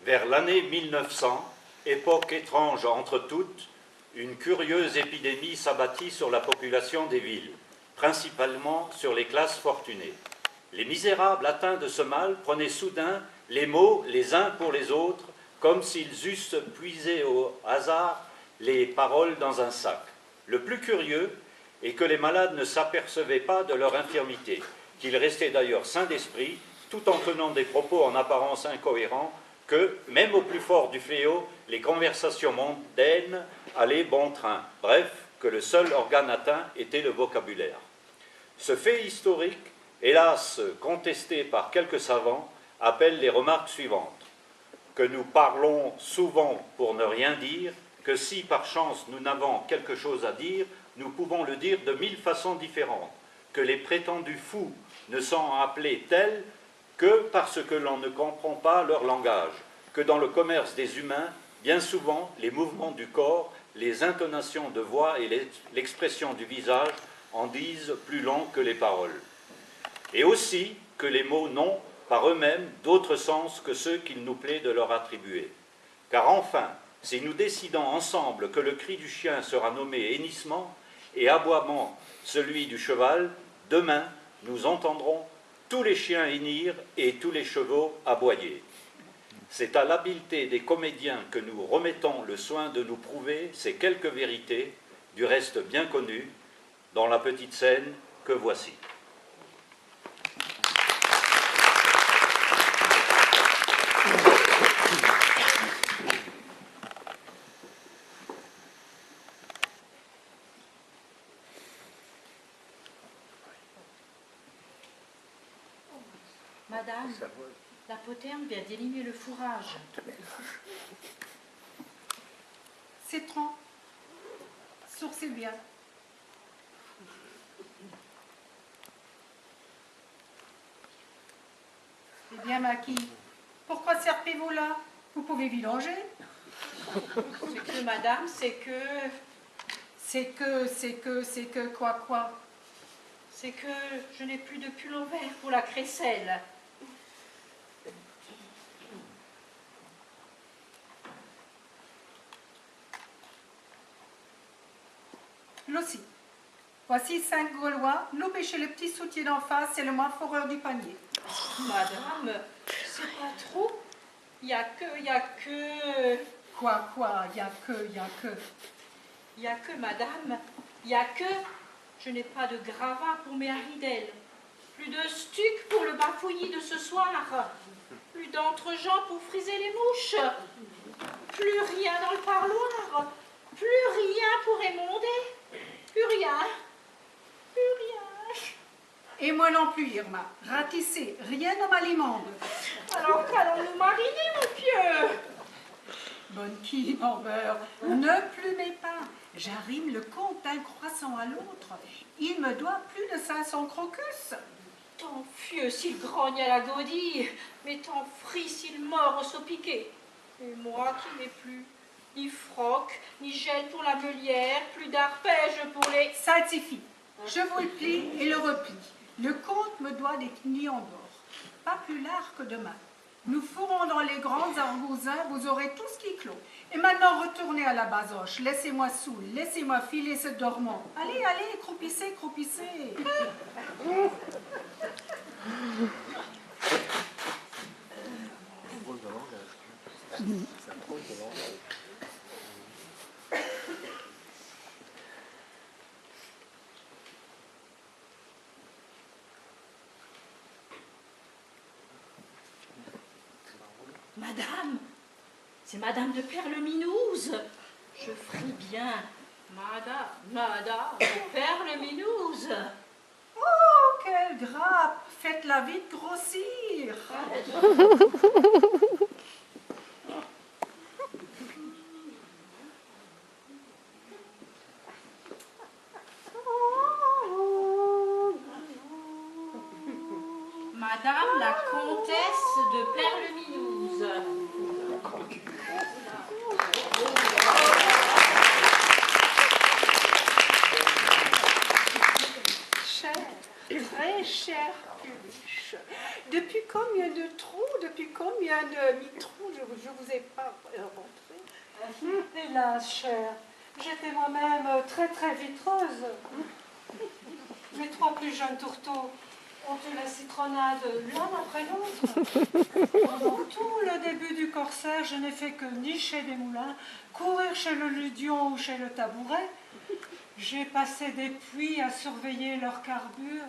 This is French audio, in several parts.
Vers l'année 1900, époque étrange entre toutes, une curieuse épidémie s'abattit sur la population des villes, principalement sur les classes fortunées. Les misérables atteints de ce mal prenaient soudain les mots les uns pour les autres, comme s'ils eussent puisé au hasard les paroles dans un sac. Le plus curieux est que les malades ne s'apercevaient pas de leur infirmité, qu'ils restaient d'ailleurs sains d'esprit, tout en tenant des propos en apparence incohérents, que, même au plus fort du fléau, les conversations mondaines allaient bon train. Bref, que le seul organe atteint était le vocabulaire. Ce fait historique, hélas contesté par quelques savants, appelle les remarques suivantes. Que nous parlons souvent pour ne rien dire, que si par chance nous n'avons quelque chose à dire, nous pouvons le dire de 1000 façons différentes, que les prétendus fous ne sont appelés tels que parce que l'on ne comprend pas leur langage, que dans le commerce des humains, bien souvent, les mouvements du corps, les intonations de voix et l'expression du visage en disent plus long que les paroles. Et aussi que les mots n'ont, par eux-mêmes, d'autre sens que ceux qu'il nous plaît de leur attribuer. Car enfin, si nous décidons ensemble que le cri du chien sera nommé hennissement et aboiement celui du cheval, demain, nous entendrons tous les chiens hennir et tous les chevaux aboyer. C'est à l'habileté des comédiens que nous remettons le soin de nous prouver ces quelques vérités, du reste bien connues, dans la petite scène que voici. Madame, la poterne vient d'éliminer le fourrage. Citron, sourcil bien. Eh bien, Maki, pourquoi serpez-vous là? Vous pouvez vidanger. C'est que, madame, c'est que quoi? C'est que je n'ai plus de pull en vert pour la crécelle. L'ossi. Voici 5 Gaulois, nous pêcher le petit soutien d'en face, c'est le moins foreur du panier. Madame, c'est pas trop. Il y a que... Quoi, il y a que, madame, il y a que... Je n'ai pas de gravat pour mes haridelles. Plus de stuc pour le bafouillis de ce soir. Plus d'entre-gens pour friser les mouches. Plus rien dans le parloir. Plus rien pour émonder. Plus rien. Et moi non plus, Irma. Ratissez, rien ne m'alimente. Alors qu'allons-nous mariner, mon pieu? Bonne qui, mon beurre, ne plumez pas. J'arrime le compte d'un croissant à l'autre. Il me doit plus de 500 crocus. Tant fieux s'il grogne à la godille, mais tant frit s'il mord au saupiquet. Et moi qui n'ai plus ni froc, ni gel pour la meulière, plus d'arpège pour les... Ça suffit. Je vous le plie et le replie. Le comte me doit des clients d'or. Pas plus large que demain. Nous fourrons dans les grands argousins, vous aurez tout ce qui clôt. Et maintenant, retournez à la basoche. Laissez-moi saoul, laissez-moi filer ce dormant. Allez, croupissez. Madame, c'est Madame de Perleminouse. Je fris bien. Madame de Perleminouse. Oh, quelle grappe! Faites-la vite grossir. Madame la comtesse de Perleminouse. Cher, très cher Culuche. Depuis combien de trous depuis combien de mitrons je vous ai pas rentré? Hélas, chère, j'étais moi-même très très vitreuse. Mes 3 plus jeunes tourteaux ont eu la citronnade l'un après l'autre. Pendant tout le début du corsaire, je n'ai fait que nicher des moulins, courir chez le ludion ou chez le tabouret. J'ai passé des pluies à surveiller leur carbure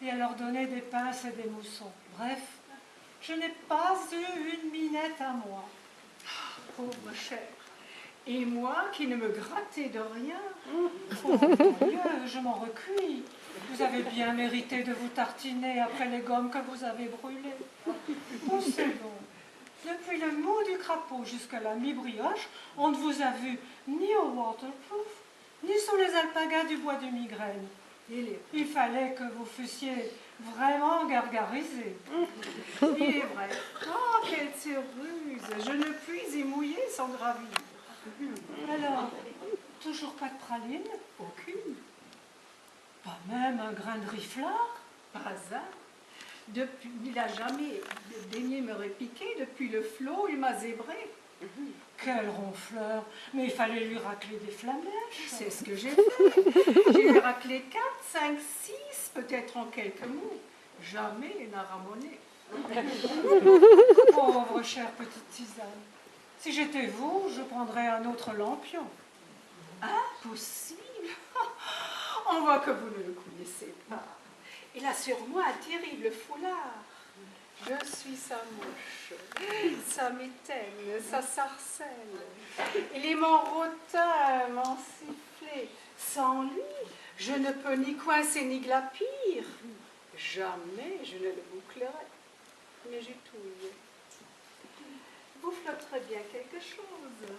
et à leur donner des pinces et des moussons. Bref, je n'ai pas eu une minette à moi. Pauvre chère. Et moi qui ne me grattais de rien. Oh mon Dieu, je m'en recueille. Vous avez bien mérité de vous tartiner après les gommes que vous avez brûlées. Poussez donc. Depuis le mot du crapaud jusqu'à la mi-brioche, on ne vous a vu ni au waterproof, ni sous les alpagas du bois de migraine. Il fallait que vous fussiez vraiment gargarisé. Il est vrai. Oh, quelle ruse. Je ne puis y mouiller sans gravir. Alors, toujours pas de praline? Aucune. Pas même un grain de riflard? Pas un. Depuis, il n'a jamais daigné me répiquer. Depuis le flot, il m'a zébré. Quel ronfleur! Mais il fallait lui racler des flamèches. C'est ce que j'ai fait. J'ai lui raclé 4, 5, 6, peut-être en quelques mots. Jamais il n'a ramonné. Pauvre chère petite tisane. Si j'étais vous, je prendrais un autre lampion. Impossible. On voit que vous ne le connaissez pas. Il a sur moi un terrible foulard. Je suis sa mouche, sa mitaine, sa sarcelle. Il est mon rotin, mon sifflet. Sans lui, je ne peux ni coincer ni glapir. Jamais je ne le bouclerai. Mais j'étouille. Vous flotterez bien quelque chose.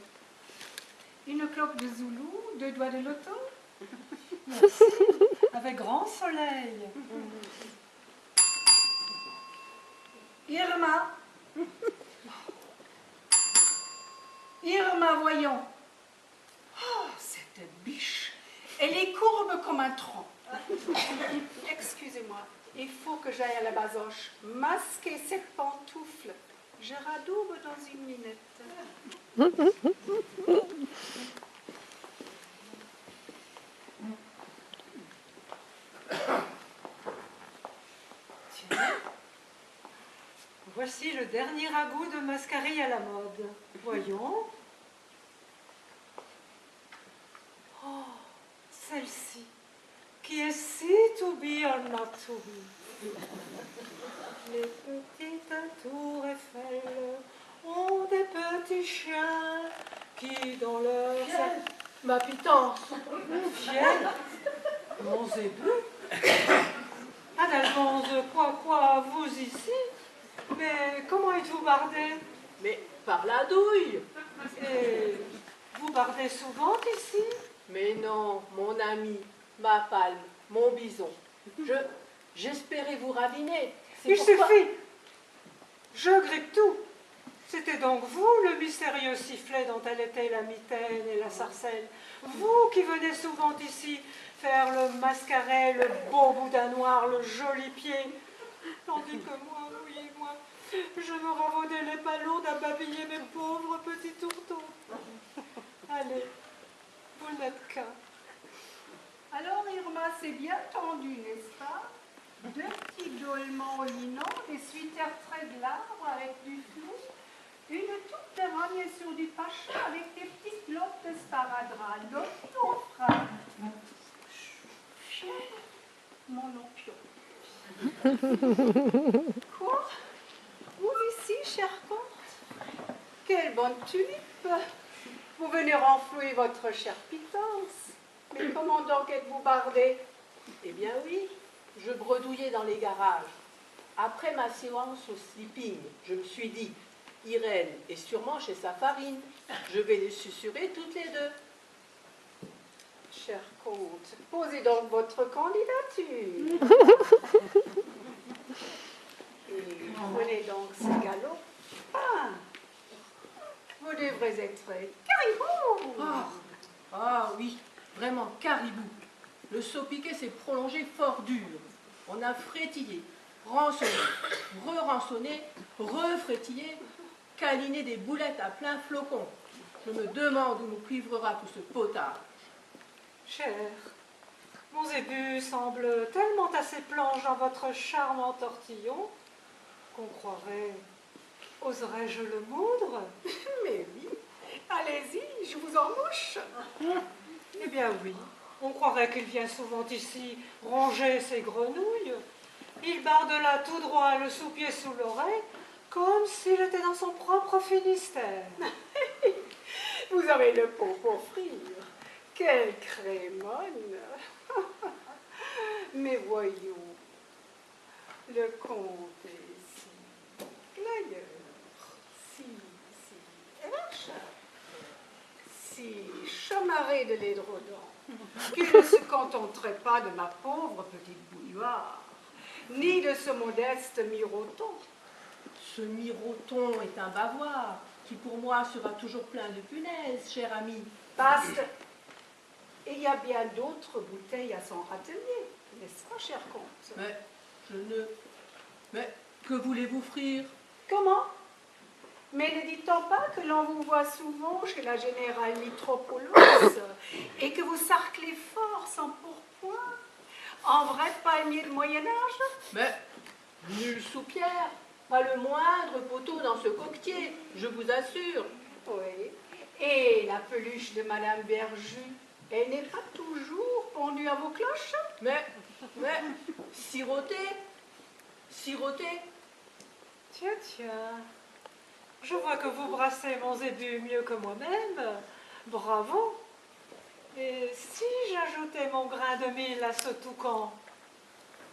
Une clope de Zoulou, 2 doigts de loto. Merci. Avec grand soleil. Irma. Irma, voyons. Oh, cette biche. Elle est courbe comme un tronc. Excusez-moi, il faut que j'aille à la basoche masquer cette pantoufle. Je radoube dans une minute. Tiens, voici le dernier ragoût de mascarille à la mode. Voyons. Oh, celle-ci, qui est si to be or not to be. Les petites tours Eiffel ont des petits chiens qui, dans leur... Ma pitance. Vienne, mon zébu. Adalphonse, quoi, vous ici? Mais comment êtes-vous bardé? Mais par la douille. Et vous bardez souvent ici? Mais non, mon ami, ma palme, mon bison. J'espérais vous raviner. C'est Il pourquoi- suffit. Je grippe tout. C'était donc vous, le mystérieux sifflet dont elle était la mitaine et la sarcelle. Vous qui venez souvent ici faire le mascaret, le beau boudin noir, le joli pied. Tandis que moi, oui, moi, je me ravaudais les palons à babiller mes pauvres petits tourteaux. Allez, vous n'êtes qu'un. Alors Irma, c'est bien tendu, n'est-ce pas? 2 petits dolmans au linon, des suitaires très glabres avec du flou, une toute dérogne sur du pacha avec des petites lopes de sparadrap, l'autre frère. Mon lampion. Quoi? Vous ici, chère comte? Quelle bonne tulipe! Vous venez renflouer votre chère pitance. Mais comment donc êtes-vous bardé? Eh bien oui, je bredouillais dans les garages. Après ma séance au sleeping, je me suis dit, Irène est sûrement chez sa farine. Je vais les susurrer toutes les deux. Cher comte, posez donc votre candidature. Et prenez donc ce galop. Ah, vous devrez être caribou. Ah oui, vraiment caribou. Le saut piqué s'est prolongé fort dur. On a frétillé. rançonner, re-rançonner, refrétiller, câliner des boulettes à plein flocon. Je me demande où nous cuivrera tout ce potage. Cher, mon zébu semble tellement assez planche dans votre charmant tortillon qu'on croirait, oserais-je le moudre? Mais oui, allez-y, je vous en mouche. Eh bien oui, on croirait qu'il vient souvent ici ronger ses grenouilles. Il barde là tout droit le sous-pied sous l'oreille, comme s'il était dans son propre Finistère. Vous avez le pot pour frire. Quelle crémone. Mais voyons, le comte est si glailleur, si rachat, si chamarré de l'édredon, qu'il ne se contenterait pas de ma pauvre petite bouilloire, ni de ce modeste miroton. Ce miroton est un bavoir qui pour moi sera toujours plein de punaises, cher ami. Basta. Et il y a bien d'autres bouteilles à son râtelier, n'est-ce pas, cher comte? Mais je ne... Mais que voulez-vous frire? Comment? Mais ne dit-on pas que l'on vous voit souvent chez la générale Mitropoulos et que vous sarclez fort sans pourpoint, en vrai palmier de Moyen-Âge? Mais nul sous-pierre, pas le moindre poteau dans ce coquetier, je vous assure. Oui. Et la peluche de Madame Berju, elle n'est pas toujours pendue à vos cloches? Mais, siroter, Tiens, je vois que vous brassez mon zébu mieux que moi-même. Bravo. Et si j'ajoutais mon grain de mil à ce toucan?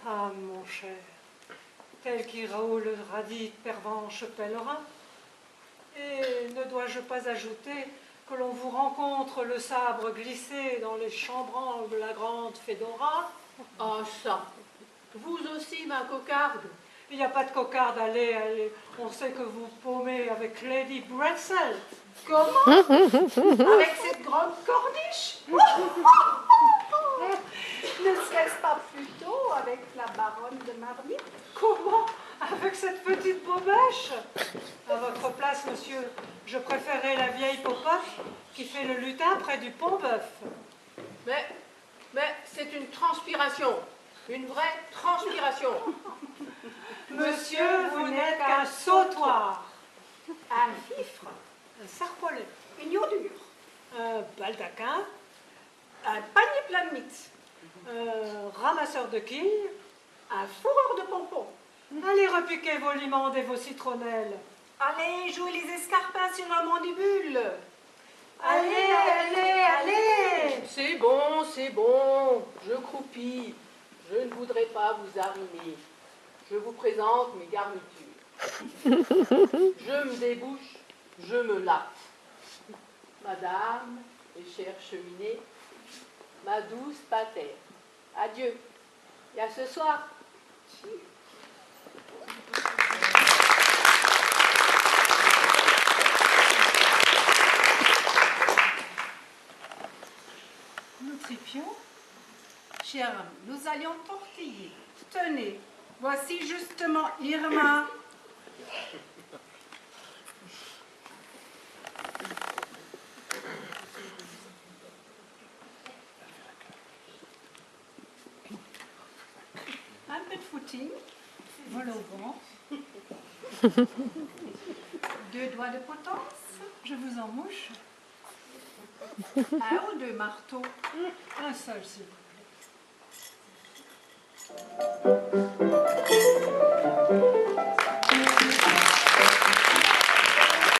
Ah, mon cher, tel qui roule radit pervenche pèlerin. Et ne dois-je pas ajouter que l'on vous rencontre le sabre glissé dans les chambranles de la grande Fédora? oh ça, vous aussi ma cocarde. Il n'y a pas de cocarde, allez, on sait que vous paumez avec Lady Bretzel. Comment? Avec cette grande corniche? Ne serait-ce pas plutôt avec la baronne de Marmite? Comment? Avec cette petite bobèche? À votre place, monsieur, je préférais la vieille Popoff qui fait le lutin près du Pont-Bœuf. Mais c'est une transpiration, une vraie transpiration. Monsieur, vous n'êtes qu'un sautoir, Un fifre, un sarpolet, une ordure, un baldaquin, un panier plein de mythes, un ramasseur de quilles. un fourreur de pompons. Allez repiquer vos limandes et vos citronnelles. Allez jouer les escarpins sur la mandibule. Allez. C'est bon, je croupis. Je ne voudrais pas vous arrimer. Je vous présente mes garnitures. Je me débouche, je me lave. Madame et chère cheminée, ma douce patère, adieu. Et à ce soir. Nous tripions. Cher ami, nous allions tortiller. Tenez, voici justement Irma. Un peu de footing, vol au vent. 2 doigts de potence, je vous en mouche. 1 ou 2 marteaux, un seul s'il vous plaît.